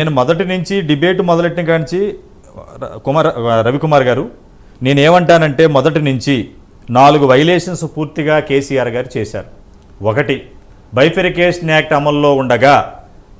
నేను మొదటి నుంచి డిబేట్ మొదలెట్టిన కాంచి రవికుమార్ గారు నేనేమంటానంటే మొదటి నుంచి 4 వైలేషన్స్ పూర్తిగా కేసీఆర్ గారు చేశారు. ఒకటి, బైఫెరికేషన్ యాక్ట్ అమల్లో ఉండగా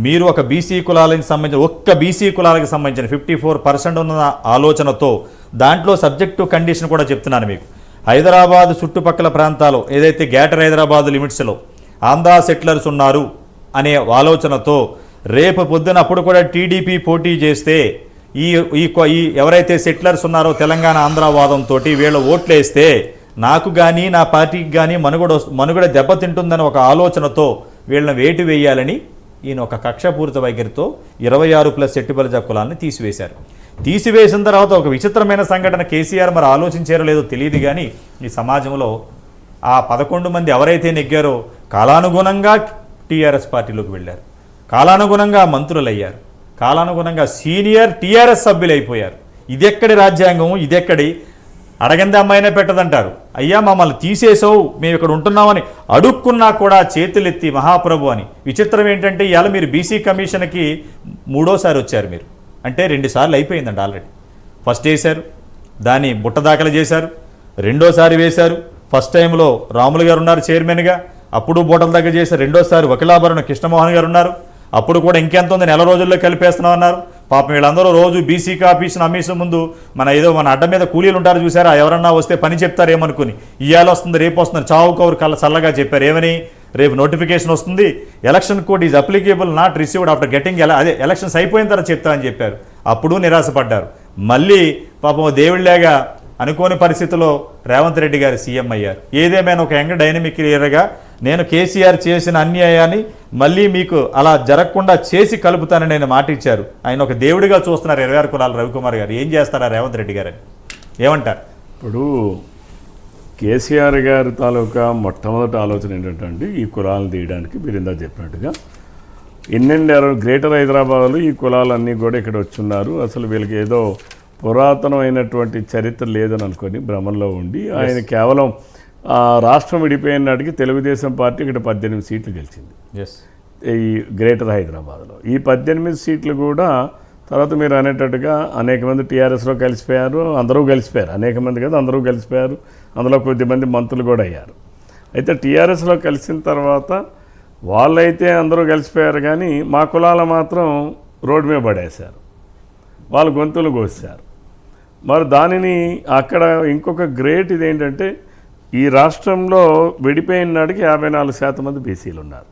మీరు ఒక బీసీ కులాలకు సంబంధించిన ఒక్క బీసీ కులాలకు సంబంధించిన 54% ఉన్న ఆలోచనతో దాంట్లో సబ్జెక్టు కండిషన్ కూడా చెప్తున్నాను మీకు. హైదరాబాద్ చుట్టుపక్కల ప్రాంతాలు ఏదైతే గ్రేటర్ హైదరాబాద్ లిమిట్స్లో ఆంధ్రా సెటిలర్స్ ఉన్నారు అనే ఆలోచనతో రేపు పొద్దున అప్పుడు కూడా టీడీపీ పోటీ చేస్తే ఈ ఎవరైతే సెటిలర్స్ ఉన్నారో తెలంగాణ ఆంధ్ర వాదంతో వీళ్ళ ఓట్లేస్తే నాకు కానీ నా పార్టీకి కానీ మనుగడ దెబ్బతింటుందని ఒక ఆలోచనతో వీళ్ళని వేటు వేయాలని ఈయన ఒక కక్షపూరిత వైఖరితో 26+ సెట్టిబలిజ కులాన్ని తీసివేశారు. తీసివేసిన తర్వాత ఒక విచిత్రమైన సంఘటన కేసీఆర్ మరి ఆలోచించారో లేదో తెలియదు కానీ ఈ సమాజంలో ఆ 11 మంది ఎవరైతే నెగ్గారో కాలానుగుణంగా టీఆర్ఎస్ పార్టీలోకి వెళ్ళారు, కాలానుగుణంగా మంత్రులు అయ్యారు, కాలానుగుణంగా సీనియర్ టీఆర్ఎస్ సభ్యులు అయిపోయారు. ఇదెక్కడి రాజ్యాంగం, ఇదెక్కడి అడగంది అమ్మాయినే పెట్టదంటారు. అయ్యా మమ్మల్ని తీసేసావు, మేము ఇక్కడ ఉంటున్నామని అడుక్కున్నా కూడా చేతులెత్తి మహాప్రభు అని. విచిత్రం ఏంటంటే ఇవాళ మీరు బీసీ కమిషన్కి 3వ వచ్చారు మీరు, అంటే 2 సార్లు అయిపోయిందండి ఆల్రెడీ. ఫస్ట్ వేశారు, దాన్ని బుట్టదాఖలు చేశారు, 2వ వేశారు. ఫస్ట్ టైంలో రాములు గారు ఉన్నారు చైర్మన్గా, అప్పుడు బూటల దగ్గర చేశారు. 2వ వకీలాభరణ కృష్ణమోహన్ గారు ఉన్నారు, అప్పుడు కూడా ఇంకెంత ఉంది 4 రోజుల్లో కలిపేస్తున్నాం అన్నారు. పాపం వీళ్ళందరూ రోజు బీసీ ఆఫీస్ని అమ్మేసే ముందు మన అడ్డ మీద కూలీలు ఉంటారు చూసారా, ఎవరన్నా వస్తే పని చెప్తారేమనుకుని ఇవాళ వస్తుంది రేపు వస్తుంది చావు కౌరు చల్లగా చెప్పారు. ఏమని? రేపు నోటిఫికేషన్ వస్తుంది, election code is applicable not received after getting elections అయిపోయిన తర్వాత చెప్తారని చెప్పారు. అప్పుడు నిరాశపడ్డారు. మళ్ళీ పాపం దేవుళ్ళేగా అనుకోని పరిస్థితుల్లో రేవంత్ రెడ్డి గారు సీఎం అయ్యారు. ఏదేమైనా ఒక యంగ్ డైనమిక్ లీడర్గా నేను కేసీఆర్ చేసిన అన్యాయాన్ని మళ్ళీ మీకు అలా జరగకుండా చేసి కలుపుతానని నేను మాట ఇచ్చారు. ఆయన ఒక దేవుడిగా చూస్తున్నారు 26 కులాల రవికుమార్ గారు. ఏం చేస్తారా రేవంత్ రెడ్డి గారని ఏమంటారు? ఇప్పుడు కేసీఆర్ గారి తాలూకా మొట్టమొదటి ఆలోచన ఏంటంటే ఈ కులాలను తీయడానికి మీరు ఇందా చెప్పినట్టుగా గ్రేటర్ హైదరాబాద్లో ఈ కులాలన్నీ కూడా ఇక్కడ వచ్చున్నారు, అసలు వీళ్ళకి ఏదో పురాతనమైనటువంటి చరిత్ర లేదని అనుకొని భ్రమంలో ఉండి ఆయన కేవలం రాష్ట్రం విడిపోయిన నాటికి తెలుగుదేశం పార్టీ ఇక్కడ 18 సీట్లు గెలిచింది ఈ గ్రేటర్ హైదరాబాద్లో. ఈ 18 సీట్లు కూడా తర్వాత మీరు అనేటట్టుగా అనేక మంది టీఆర్ఎస్లో కలిసిపోయారు, అందరూ కలిసిపోయారు, అనేక మంది కదా అందరూ కలిసిపోయారు, అందులో కొద్దిమంది మంత్రులు కూడా అయ్యారు. అయితే టీఆర్ఎస్లో కలిసిన తర్వాత వాళ్ళైతే అందరూ కలిసిపోయారు కానీ మా కులాలు మాత్రం రోడ్డు మీద పడేశారు, వాళ్ళ గొంతులు కోసారు. మరి దానిని అక్కడ ఇంకొక గ్రేట్ ఇదేంటంటే ఈ రాష్ట్రంలో విడిపోయిన నాటికి 54% మంది బీసీలు ఉన్నారు.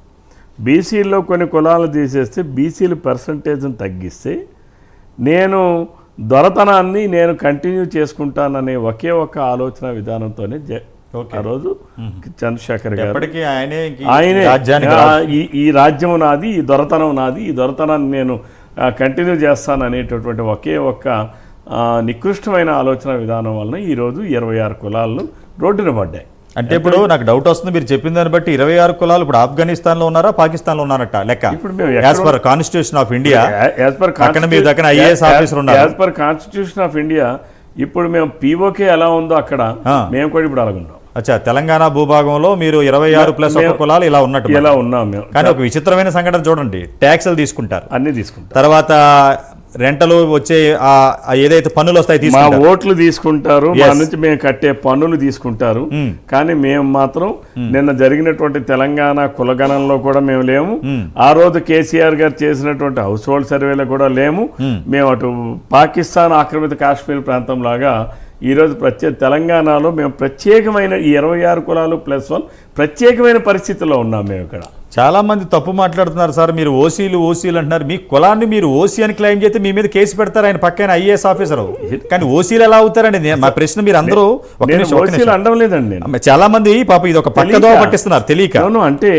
బీసీల్లో కొన్ని కులాలు తీసేస్తే బీసీలు పర్సంటేజ్ని తగ్గిస్తే నేను దొరతనాన్ని నేను కంటిన్యూ చేసుకుంటాననే ఒకే ఒక ఆలోచన విధానంతోనే ఆ రోజు చంద్రశేఖర్ గారు ఆయనే ఈ రాజ్యం నాది, ఈ దొరతనం నాది, ఈ దొరతనాన్ని నేను కంటిన్యూ చేస్తాను అనేటటువంటి ఒకే ఒక్క నికృష్టమైన ఆలోచన విధానం వలన ఈరోజు 26 కులాలను రోడ్డున పడ్డాయి. అంటే ఇప్పుడు నాకు డౌట్ వస్తుంది, మీరు చెప్పిన దాన్ని బట్టి 26 కులాలు ఇప్పుడు ఆఫ్ఘనిస్తాన్లో ఉన్నారా పాకిస్తాన్లో ఉన్నారట లెక్క? ఇప్పుడు as per constitution of India, as per constitution of India ఇప్పుడు మేము పీఓకే ఎలా ఉందో అక్కడ మేము కూడా ఇప్పుడు అలాగ ఉన్నాం. అచ్చా, తెలంగాణ భూభాగంలో మీరు 26+1 కులాలు ఇలా ఉన్నట్టు ఇలా ఉన్నాం మేము. కానీ ఒక విచిత్రమైన సంఘటన చూడండి, ట్యాక్సులు తీసుకుంటారు, అన్ని తీసుకుంటారు, తర్వాత రెంటలు వచ్చే ఏదైతే పన్నులు వస్తాయి మా ఓట్లు తీసుకుంటారు, మా నుంచి మేము కట్టే పన్నులు తీసుకుంటారు. కానీ మేము మాత్రం నిన్న జరిగినటువంటి తెలంగాణ కులగణంలో కూడా మేము లేము. ఆ రోజు కేసీఆర్ గారు చేసినటువంటి హౌస్ హోల్డ్ సర్వేలో కూడా లేము. మేము అటు పాకిస్తాన్ ఆక్రమిత కాశ్మీర్ ప్రాంతం లాగా ఈరోజు తెలంగాణలో మేము ప్రత్యేకమైన ఈ 26 కులాలు +1 ప్రత్యేకమైన పరిస్థితుల్లో ఉన్నాం మేము ఇక్కడ. చాలా మంది తప్పు మాట్లాడుతున్నారు సార్, మీరు ఓసీలు అంటున్నారు, మీ కులాన్ని మీరు ఓసీ అని క్లెయిమ్ చేస్తే మీ మీద కేసు పెడతారు ఆయన పక్కన ఐఏఎస్ ఆఫీసర్. కానీ ఓసీలు ఎలా అవుతారండి? మా ప్రశ్న మీరు అందరూ అనడం లేదండి. చాలా మంది పాప ఇది ఒక పక్కదో పట్టిస్తున్నారు తెలియక. అంటే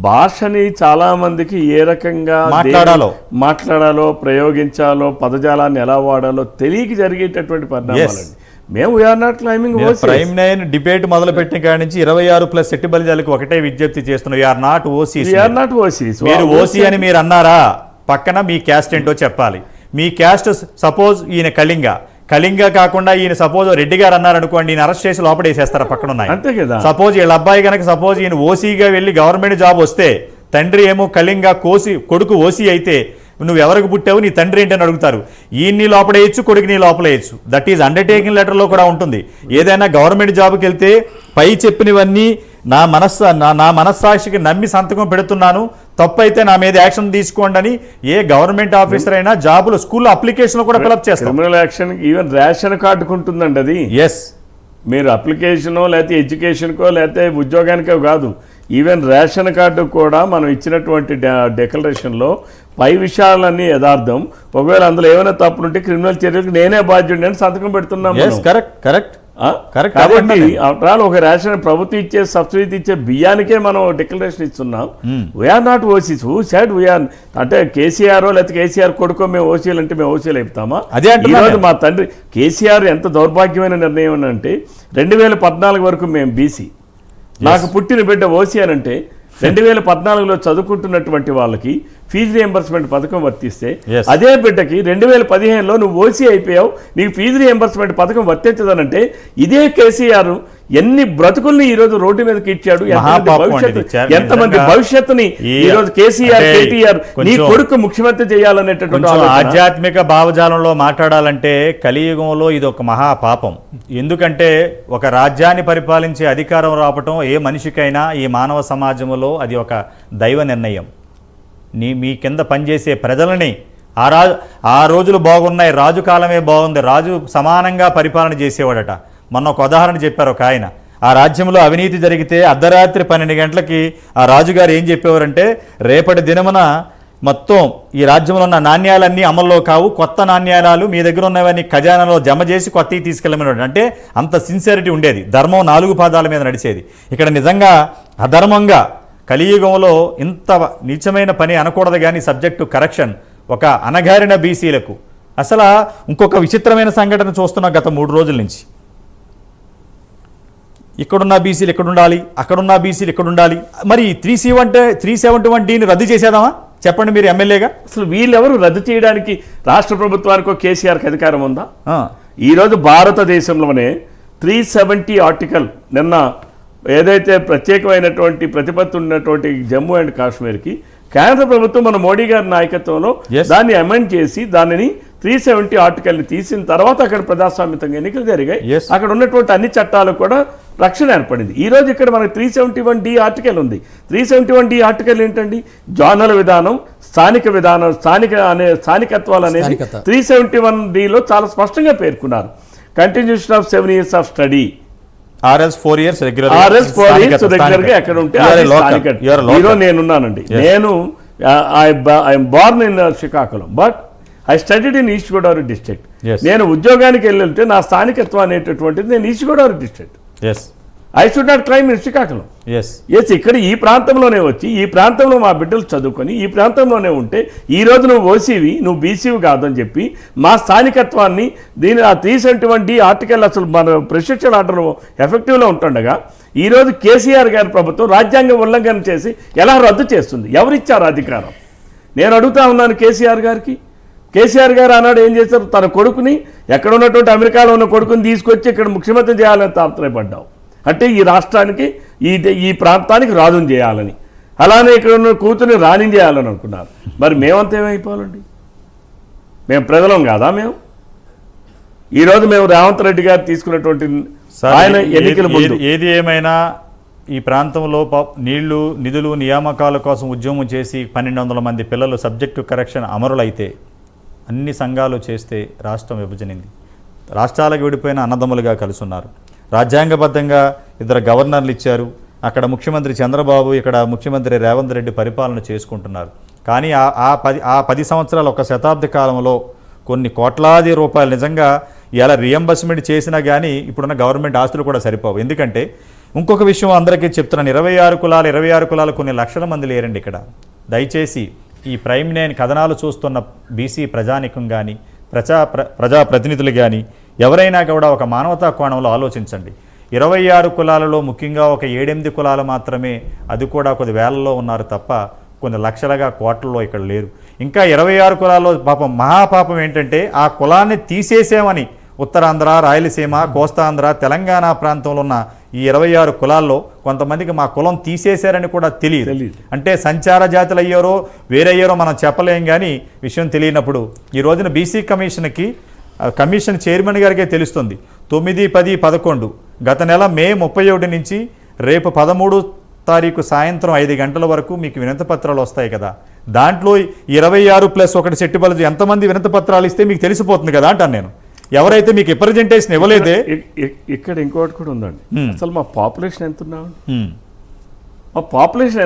భాషని చాలా మందికి ఏ రకంగా మాట్లాడాలో ప్రయోగించాలో పదజాలాన్ని ఎలా వాడాలో తెలియక జరిగేటటువంటి పరిణామాలండి. మేము ప్రైమ్ 9 డిబేట్ మొదలు పెట్టిన కాడి నుంచి 26+ సెట్టిబలిజాలకు ఒకటే విజ్ఞప్తి చేస్తున్నాం, యూఆర్ నాట్ ఓసీస్. మీరు ఓసీ అని మీరు అన్నారా, పక్కన మీ క్యాస్ట్ ఏంటో చెప్పాలి. మీ క్యాస్ట్ సపోజ్ ఈయన కళింగ కాకుండా ఈయన సపోజ్ రెడ్డి గారు అన్నారు అనుకోండి, ఈయన అరెస్ట్ చేసి లోపడేసేస్తారా పక్కన ఉన్నాయి. అంతే కదా. సపోజ్ వీళ్ళ అబ్బాయి కనుక సపోజ్ ఈయన ఓసీగా వెళ్ళి గవర్నమెంట్ జాబ్ వస్తే తండ్రి ఏమో కళింగ కొడుకు ఓసీ అయితే నువ్వు ఎవరికి పుట్టావు, నీ తండ్రి ఏంటని అడుగుతారు. ఈయన్ని లోపడేయచ్చు, కొడుకుని లోపలేయచ్చు. దట్ ఈజ్ అండర్టేకింగ్ లెటర్లో కూడా ఉంటుంది. ఏదైనా గవర్నమెంట్ జాబ్కి వెళ్తే పై చెప్పినవన్నీ నా మనస్సాక్షికి నమ్మి సంతకం పెడుతున్నాను, తప్పు అయితే నా మీద యాక్షన్ తీసుకోండి అని ఏ గవర్నమెంట్ ఆఫీసర్ అయినా జాబులు స్కూల్లో అప్లికేషన్ కూడా ఫిలప్ చేస్తారు. క్రిమినల్ యాక్షన్ ఈవెన్ రేషన్ కార్డుకు ఉంటుందండి అది. ఎస్, మీరు అప్లికేషనో లేకపోతే ఎడ్యుకేషన్కో లేకపోతే ఉద్యోగానికో కాదు, ఈవెన్ రేషన్ కార్డు కూడా మనం ఇచ్చినటువంటి డిక్లరేషన్లో పై విషయాలన్నీ యథార్థం, ఒకవేళ అందులో ఏమైనా తప్పులుంటే క్రిమినల్ చర్యలకు నేనే బాధ్యుడిని అని సంతకం పెడుతున్నాం. కరెక్ట్. కాబట్టి అవటాలు ఒక రేషన్ ప్రభుత్వం ఇచ్చే సబ్సిడీ ఇచ్చే బియ్యానికే మనం డిక్లరేషన్ ఇస్తున్నాం. We are not OCs. Who said we are అంటే కేసీఆర్ లేకపోతే కేసీఆర్ కొడుకో మేము ఓసీలు అంటే మేము ఓసీలు అయిపోతామా? ఈరోజు మా తండ్రి కేసీఆర్ ఎంత దౌర్భాగ్యమైన నిర్ణయం అంటే 2014 వరకు మేము బీసీ, నాకు పుట్టిన బిడ్డ ఓసీ అని అంటే 2014లో చదువుకుంటున్నటువంటి వాళ్ళకి ఫీజు రియంబర్స్మెంట్ పథకం వర్తిస్తే అదే బిడ్డకి 2015లో నువ్వు ఓసీ అయిపోయావు, నీకు ఫీజు రియంబర్స్మెంట్ పథకం వర్తించదనంటే ఇదే కేసీఆర్ ఎన్ని బ్రతుకుల్ని ఈ రోజు రోడ్డు మీదకి ఇచ్చాడు, ఎంతమంది భవిష్యత్తుని ఈ రోజు కేసీఆర్ కేటీఆర్ నీ కొడుకు ముఖ్యమంత్రి చేయాలనేటటువంటి ఆధ్యాత్మిక భావజాలంలో మాట్లాడాలంటే కలియుగంలో ఇది ఒక మహాపాపం. ఎందుకంటే ఒక రాజ్యాన్ని పరిపాలించే అధికారం రావటం ఏ మనిషికైనా ఈ మానవ సమాజంలో అది ఒక దైవ నిర్ణయం. మీ కింద పనిచేసే ప్రజలని ఆ రోజులు బాగున్నాయి, రాజు కాలమే బాగుంది, రాజు సమానంగా పరిపాలన చేసేవాడట. మొన్న ఒక ఉదాహరణ చెప్పారు ఒక ఆయన. ఆ రాజ్యంలో అవినీతి జరిగితే అర్ధరాత్రి 12 గంటలకి ఆ రాజుగారు ఏం చెప్పేవారంటే, రేపటి దినమున మొత్తం ఈ రాజ్యంలో ఉన్న నాణ్యాలన్నీ అమల్లో కావు, కొత్త నాణ్యాలు మీ దగ్గర ఉన్నవన్నీ ఖజానాలో జమ చేసి కొత్తవి తీసుకెళ్ళమని. అంటే అంత సిన్సియరిటీ ఉండేది. ధర్మం 4 పాదాల మీద నడిచేది. ఇక్కడ నిజంగా అధర్మంగా కలియుగంలో ఇంత నీచమైన పని అనకూడదు. కానీ సబ్జెక్టు కరెక్షన్ ఒక అనగారిన బీసీలకు అసలు ఇంకొక విచిత్రమైన సంఘటన చూస్తున్నాం గత 3 రోజుల నుంచి. ఇక్కడున్న బీసీలు ఇక్కడ ఉండాలి, అక్కడున్న బీసీలు ఇక్కడ ఉండాలి. మరి 371Dని రద్దు చేసేదామా చెప్పండి మీరు ఎమ్మెల్యేగా? అసలు వీళ్ళెవరు రద్దు చేయడానికి? రాష్ట్ర ప్రభుత్వానికి కేసీఆర్కి అధికారం ఉందా? ఈరోజు భారతదేశంలోనే 370 ఆర్టికల్ నిన్న ఏదైతే ప్రత్యేకమైనటువంటి ప్రతిపత్తి ఉన్నటువంటి జమ్మూ అండ్ కాశ్మీర్కి కేంద్ర ప్రభుత్వం మన మోడీ గారి నాయకత్వంలో దాన్ని అమెండ్ చేసి దానిని 370 ఆర్టికల్ని తీసిన తర్వాత అక్కడ ప్రజాస్వామ్యంగా ఎన్నికలు జరిగాయి. అక్కడ ఉన్నటువంటి అన్ని చట్టాలు కూడా రక్షణ ఏర్పడింది. ఈ రోజు ఇక్కడ మనకి 371D ఆర్టికల్ ఉంది. 371D ఆర్టికల్ ఏంటండి? జోనల్ విధానం, స్థానిక విధానం, స్థానికత్వాలు అనేది 371Dలో చాలా స్పష్టంగా పేర్కొన్నారు. Continuation of 7 years of study, RS 4 years regular గా ఎక్కడ ఉంటే ఈరోజు నేనున్నానండి. నేను I'm born in Srikakulam but I studied in east Godavari district. నేను ఉద్యోగానికి వెళ్ళితే నా స్థానికత్వం అనేటటువంటిది నేను east Godavari district. I should not claim in Srikakulam. Yes, ఇక్కడ ఈ ప్రాంతంలోనే వచ్చి ఈ ప్రాంతంలో మా బిడ్డలు చదువుకొని ఈ ప్రాంతంలోనే ఉంటే ఈ రోజు నువ్వు ఓసీవి, నువ్వు బీసీవి కాదని చెప్పి మా స్థానికత్వాన్ని దీని ఆ 371D ఆర్టికల్ అసలు మన ప్రెసిడెన్షియల్ ఆర్డర్ ఎఫెక్టివ్లో ఉంటుండగా ఈరోజు కేసీఆర్ గారి ప్రభుత్వం రాజ్యాంగ ఉల్లంఘన చేసి ఎలా రద్దు చేస్తుంది? ఎవరిచ్చారు అధికారం? నేను అడుగుతా ఉన్నాను కేసీఆర్ గారికి. కేసీఆర్ గారు ఆనాడు ఏం చేశారు? తన కొడుకుని ఎక్కడ ఉన్నటువంటి అమెరికాలో ఉన్న కొడుకుని తీసుకొచ్చి ఇక్కడ ముఖ్యమంత్రి చేయాలని తాపత్రయపడ్డావు. అంటే ఈ రాష్ట్రానికి ఈ ప్రాంతానికి రాజుని చేయాలని, అలానే ఇక్కడ ఉన్న కూతుర్ని రాణిని చేయాలని అనుకున్నారు. మరి మేమంతా ఏమైపోవాలండి? మేము ప్రజలం కాదా? మేము ఈరోజు మేము రేవంత్ రెడ్డి గారు తీసుకున్నటువంటి ఆయన ఎన్నికల ముందు ఏది ఏమైనా ఈ ప్రాంతంలో నీళ్లు, నిధులు, నియామకాల కోసం ఉద్యమం చేసి 1200 మంది పిల్లలు సబ్జెక్టు కరెక్షన్ అమరులైతే అన్ని సంఘాలు చేస్తే రాష్ట్రం విభజనింది. రాష్ట్రాలకు విడిపోయిన అన్నదమ్ములుగా కలుసున్నారు. రాజ్యాంగబద్ధంగా 2 గవర్నర్లు ఇచ్చారు. అక్కడ ముఖ్యమంత్రి చంద్రబాబు, ఇక్కడ ముఖ్యమంత్రి రేవంత్ రెడ్డి పరిపాలన చేసుకుంటున్నారు. కానీ ఆ 10 సంవత్సరాలు, ఒక శతాబ్ద కాలంలో కొన్ని కోట్లాది రూపాయలు నిజంగా ఇలా రియంబర్స్మెంట్ చేసినా కానీ ఇప్పుడున్న గవర్నమెంట్ ఆస్తులు కూడా సరిపోవు. ఎందుకంటే ఇంకొక విషయం అందరికీ చెప్తున్నాను, 26 కులాలు కొన్ని లక్షల మంది లేరండి ఇక్కడ. దయచేసి ఈ ప్రైమ్ 9 కథనాలు చూస్తున్న బీసీ ప్రజానికం కానీ ప్రజాప్రతినిధులు కానీ ఎవరైనా కూడా ఒక మానవతా కోణంలో ఆలోచించండి. 26 కులాలలో ముఖ్యంగా ఒక 7-8 కులాలు మాత్రమే, అది కూడా కొద్ది వేలలో ఉన్నారు తప్ప కొన్ని లక్షలుగా కోట్లలో ఇక్కడ లేరు. ఇంకా 26 కులాల్లో పాపం మహాపాపం ఏంటంటే ఆ కులాన్ని తీసేసామని ఉత్తరాంధ్ర, రాయలసీమ, కోస్తాంధ్ర, తెలంగాణ ప్రాంతంలో ఉన్న ఈ 26 కులాల్లో కొంతమందికి మా కులం తీసేశారని కూడా తెలియదు. తెలీదు. అంటే సంచార జాతులు అయ్యారో వేరయ్యారో మనం చెప్పలేం, కానీ విషయం తెలియనప్పుడు ఈ రోజున బీసీ కమిషన్కి కమిషన్ చైర్మన్ గారికే తెలుస్తుంది. 9, 10, 11 గత నెల మే 31 నుంచి రేపు 13 తారీఖు సాయంత్రం 5 గంటల వరకు మీకు వినతి పత్రాలు వస్తాయి కదా. దాంట్లో 26 ప్లస్ 1 సెట్టిబలదు ఎంతమంది వినతి పత్రాలు ఇస్తే మీకు తెలిసిపోతుంది కదా అంటాను నేను. ఎవరైతే మీకు రిప్రజెంటేషన్ ఇవ్వలేదే. ఇక్కడ ఇంకోటి కూడా ఉందండి. అసలు మా పాపులేషన్ ఎంత ఉన్నాం? హ్మ్. మా పాపులేషన్ ఎంత